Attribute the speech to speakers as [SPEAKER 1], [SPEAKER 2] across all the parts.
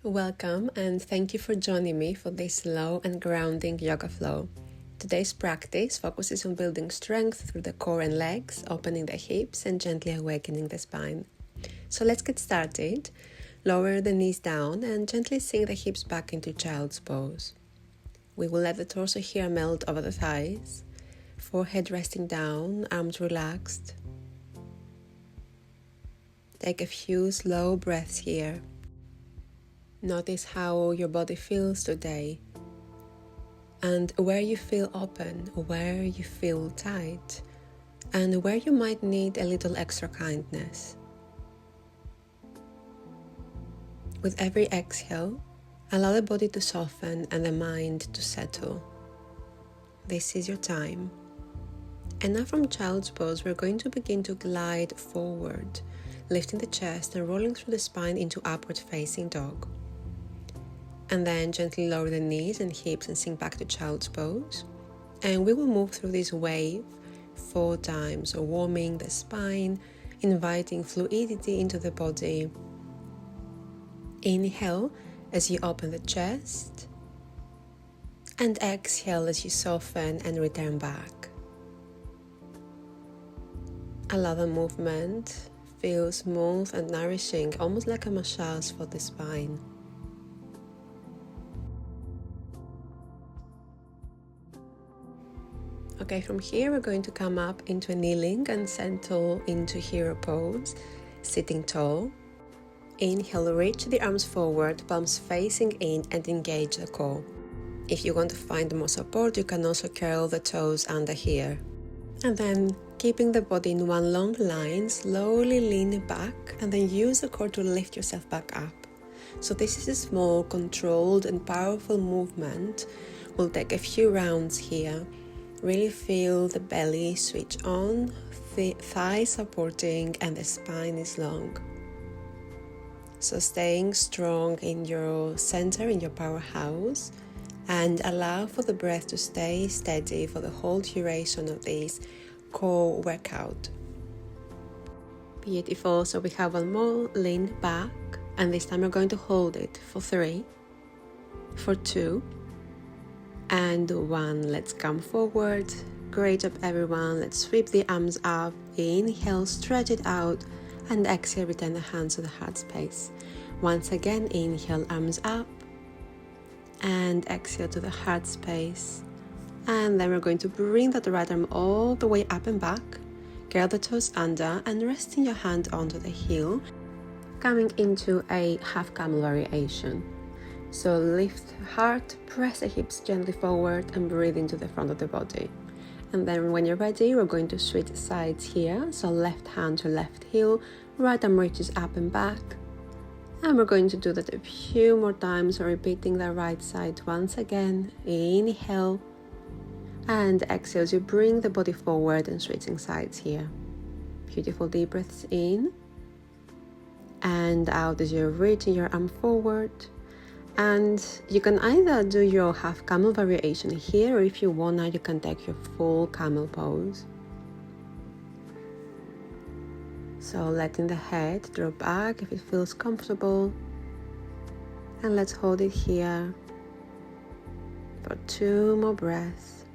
[SPEAKER 1] Welcome and thank you for joining me for this slow and grounding yoga flow. Today's practice focuses on building strength through the core and legs, opening the hips and gently awakening the spine. So let's get started. Lower the knees down and gently sink the hips back into child's pose. We will let the torso here melt over the thighs, forehead resting down, arms relaxed. Take a few slow breaths here. Notice how your body feels today and where you feel open, where you feel tight, and where you might need a little extra kindness. With every exhale, allow the body to soften and the mind to settle. This is your time. And now from child's pose, we're going to begin to glide forward, lifting the chest and rolling through the spine into upward facing dog. And then gently lower the knees and hips and sink back to child's pose. And we will move through this wave 4 times, so warming the spine, inviting fluidity into the body. Inhale as you open the chest, and exhale as you soften and return back. Allow the movement feel smooth and nourishing, almost like a massage for the spine. Okay, from here we're going to come up into a kneeling and settle into hero pose, sitting tall. Inhale, reach the arms forward, palms facing in and engage the core. If you want to find more support, you can also curl the toes under here. And then, keeping the body in one long line, slowly lean back and then use the core to lift yourself back up. So this is a small, controlled and powerful movement. We'll take a few rounds here. Really feel the belly switch on, the thighs supporting and the spine is long. So staying strong in your center, in your powerhouse, and allow for the breath to stay steady for the whole duration of this core workout. Beautiful, so we have one more, lean back, and this time we're going to hold it for 3, for 2, and 1. Let's come forward. Great job everyone. Let's sweep the arms up. Inhale, stretch it out, and exhale, return the hands to the heart space. Once again, inhale, arms up, and exhale to the heart space. And then we're going to bring that right arm all the way up and back. Curl the toes under and resting your hand onto the heel, coming into a half camel variation. So lift heart, press the hips gently forward and breathe into the front of the body. And then when you're ready, we're going to switch sides here. So left hand to left heel, right arm reaches up and back. And we're going to do that a few more times, repeating the right side once again. Inhale and exhale as you bring the body forward and switching sides here. Beautiful deep breaths in and out as you're reaching your arm forward. And you can either do your half camel variation here, or if you want now, you can take your full camel pose. So letting the head drop back if it feels comfortable. And let's hold it here for 2 more breaths.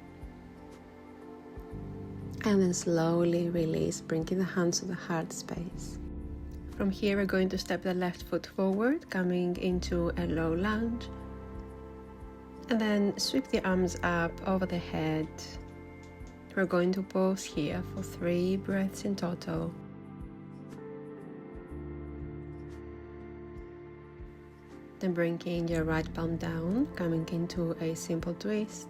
[SPEAKER 1] And then slowly release, bringing the hands to the heart space. From here, we're going to step the left foot forward, coming into a low lunge. And then sweep the arms up over the head. We're going to pause here for 3 breaths in total. Then bringing your right palm down, coming into a simple twist.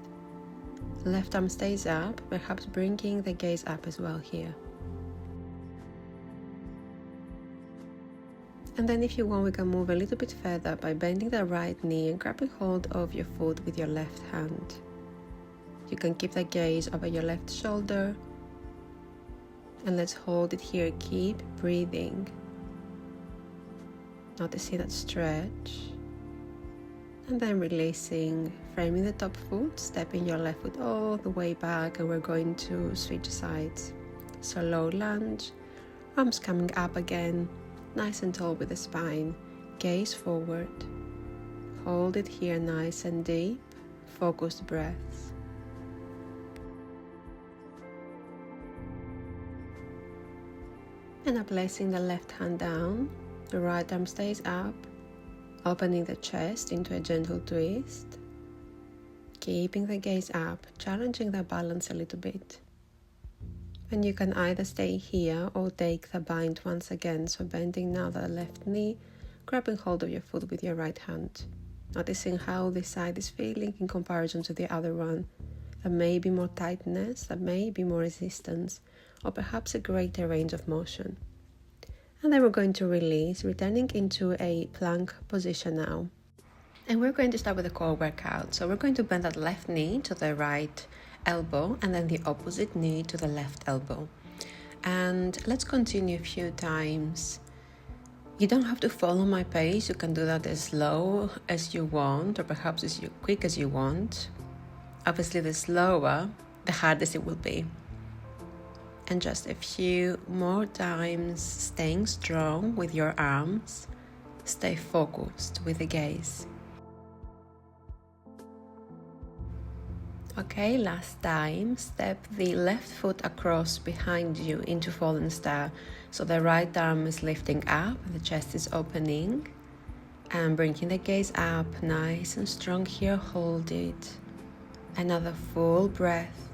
[SPEAKER 1] Left arm stays up, perhaps bringing the gaze up as well here. And then if you want, we can move a little bit further by bending the right knee and grabbing hold of your foot with your left hand. You can keep the gaze over your left shoulder. And let's hold it here. Keep breathing. Noticing that stretch. And then releasing, framing the top foot, stepping your left foot all the way back, and we're going to switch sides. So low lunge, arms coming up again, nice and tall with the spine, gaze forward. Hold it here nice and deep, focused breaths. And now placing the left hand down, the right arm stays up, opening the chest into a gentle twist. Keeping the gaze up, challenging the balance a little bit. And you can either stay here or take the bind once again, so bending now the left knee, grabbing hold of your foot with your right hand. Noticing how this side is feeling in comparison to the other one. There may be more tightness, there may be more resistance, or perhaps a greater range of motion. And then we're going to release, returning into a plank position now. And we're going to start with a core workout. So we're going to bend that left knee to the right elbow and then the opposite knee to the left elbow. And let's continue a few times. You don't have to follow my pace. You can do that as slow as you want, or perhaps as quick as you want. Obviously, the slower, the hardest it will be. And just a few more times, staying strong with your arms. Stay focused with the gaze. Okay, last time, step the left foot across behind you into fallen star. So the right arm is lifting up, the chest is opening, and bringing the gaze up, nice and strong here, hold it. Another full breath.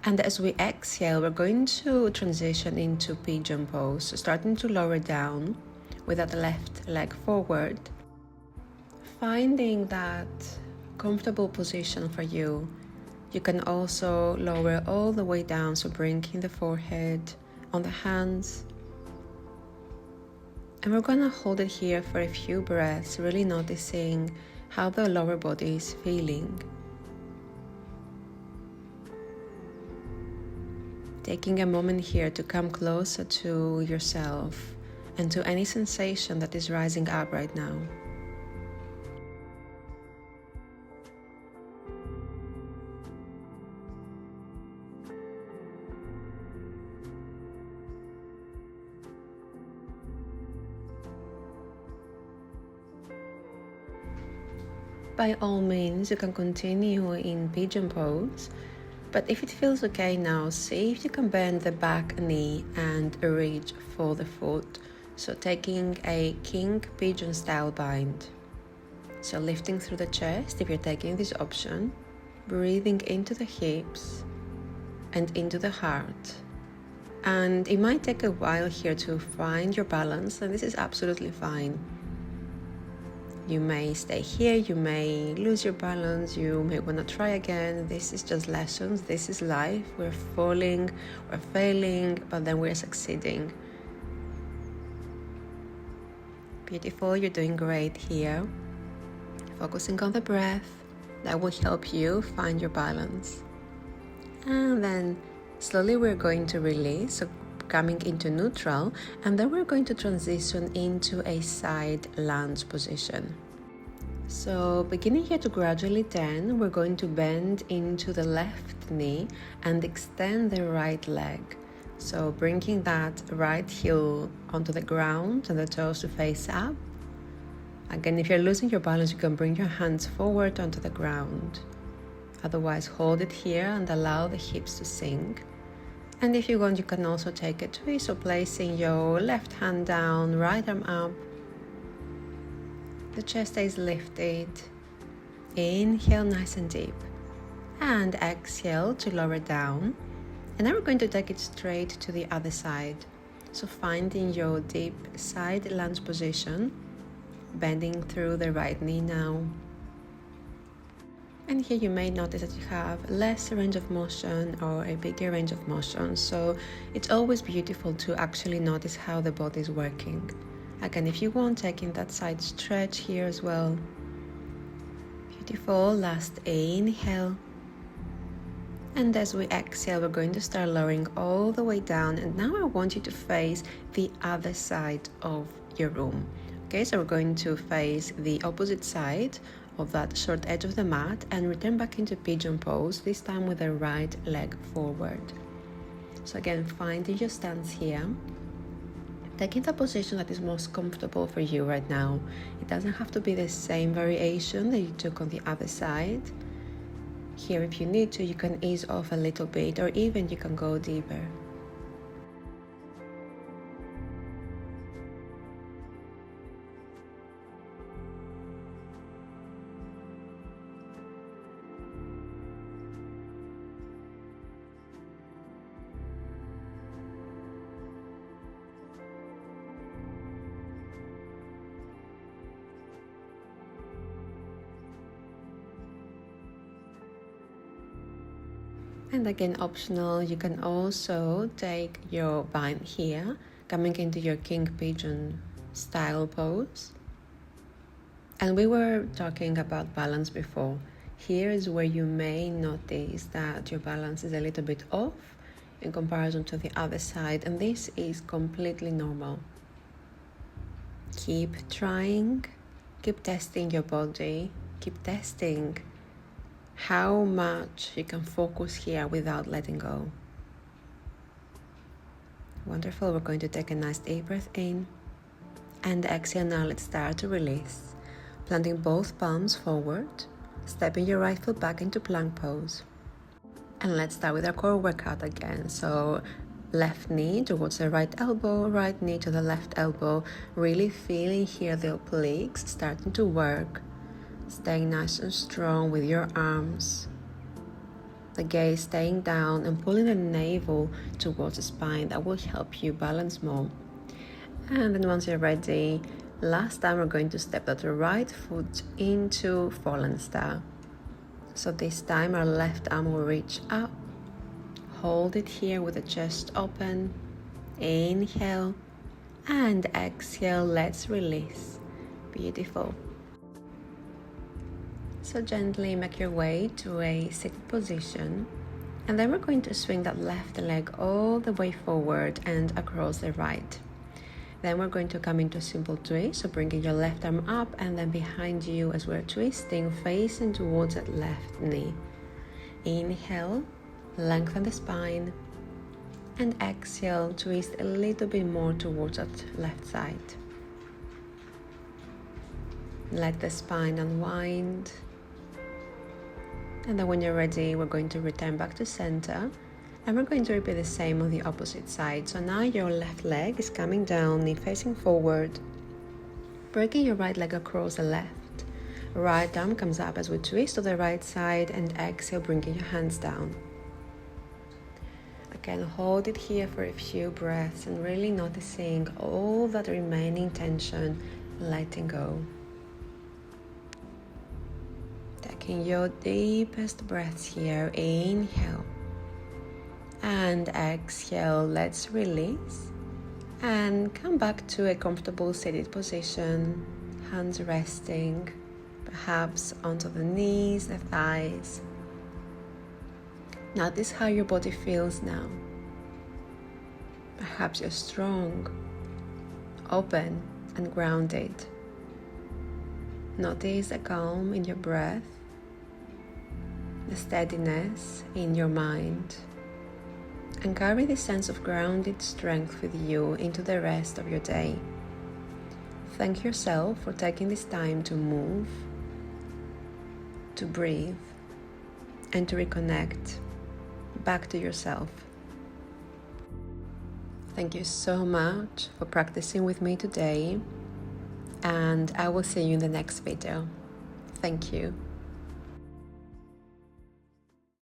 [SPEAKER 1] And as we exhale, we're going to transition into pigeon pose. So starting to lower down with that left leg forward, finding that comfortable position for you. You can also lower all the way down, so bringing the forehead on the hands. And we're gonna hold it here for a few breaths, really noticing how the lower body is feeling. Taking a moment here to come closer to yourself and to any sensation that is rising up right now. By all means, you can continue in pigeon pose, but if it feels okay now, see if you can bend the back knee and reach for the foot. So taking a king pigeon style bind. So lifting through the chest if you're taking this option, breathing into the hips and into the heart. And it might take a while here to find your balance, and this is absolutely fine. You may stay here, you may lose your balance, you may want to try again. This is just lessons, this is life. We're falling, we're failing, but then we're succeeding. Beautiful, you're doing great here. Focusing on the breath, that will help you find your balance. And then slowly we're going to release, so coming into neutral, and then we're going to transition into a side lunge position. So beginning here to gradually turn, we're going to bend into the left knee and extend the right leg. So bringing that right heel onto the ground and the toes to face up. Again, if you're losing your balance, you can bring your hands forward onto the ground. Otherwise, hold it here and allow the hips to sink. And if you want, you can also take a twist, so placing your left hand down, right arm up. The chest stays lifted. Inhale nice and deep. And exhale to lower down. And now we're going to take it straight to the other side. So finding your deep side lunge position, bending through the right knee now. And here you may notice that you have less range of motion or a bigger range of motion. So it's always beautiful to actually notice how the body is working. Again, if you want, taking that side stretch here as well. Beautiful. Last inhale. And as we exhale, we're going to start lowering all the way down. And now I want you to face the other side of your room. Okay, so we're going to face the opposite side of that short edge of the mat and return back into pigeon pose, this time with the right leg forward. So again, finding your stance here. taking the position that is most comfortable for you right now. It doesn't have to be the same variation that you took on the other side. Here, if you need to, you can ease off a little bit, or even you can go deeper. And again, optional, you can also take your bind here, coming into your king pigeon style pose. And we were talking about balance before. Here is where you may notice that your balance is a little bit off in comparison to the other side, and this is completely normal. Keep trying, keep testing your body, keep testing how much you can focus here without letting go. Wonderful. We're going to take a nice deep breath in and exhale. Now let's start to release, planting both palms forward, stepping your right foot back into plank pose. And let's start with our core workout again. So left knee towards the right elbow, right knee to the left elbow, really feeling here the obliques starting to work. Staying nice and strong with your arms, the gaze staying down and pulling the navel towards the spine. That will help you balance more. And then once you're ready, last time we're going to step that right foot into fallen star. So this time our left arm will reach up, hold it here with the chest open, inhale and exhale. Let's release. Beautiful. So gently make your way to a seated position, and then we're going to swing that left leg all the way forward and across the right. Then we're going to come into a simple twist, so bringing your left arm up and then behind you as we're twisting, facing towards that left knee. Inhale, lengthen the spine, and exhale, twist a little bit more towards that left side. Let the spine unwind. And then when you're ready, we're going to return back to center, and we're going to repeat the same on the opposite side. So now your left leg is coming down, knee facing forward, breaking your right leg across the left. Right arm comes up as we twist to the right side, and exhale, bringing your hands down. Again, hold it here for a few breaths and really noticing all that remaining tension, letting go. Taking your deepest breaths here, inhale and exhale. Let's release and come back to a comfortable seated position, hands resting, perhaps onto the knees, the thighs. Notice how your body feels now. Perhaps you're strong, open and grounded. Notice the calm in your breath, the steadiness in your mind, and carry this sense of grounded strength with you into the rest of your day. Thank yourself for taking this time to move, to breathe, and to reconnect back to yourself. Thank you so much for practicing with me today, and I will see you in the next video. Thank you.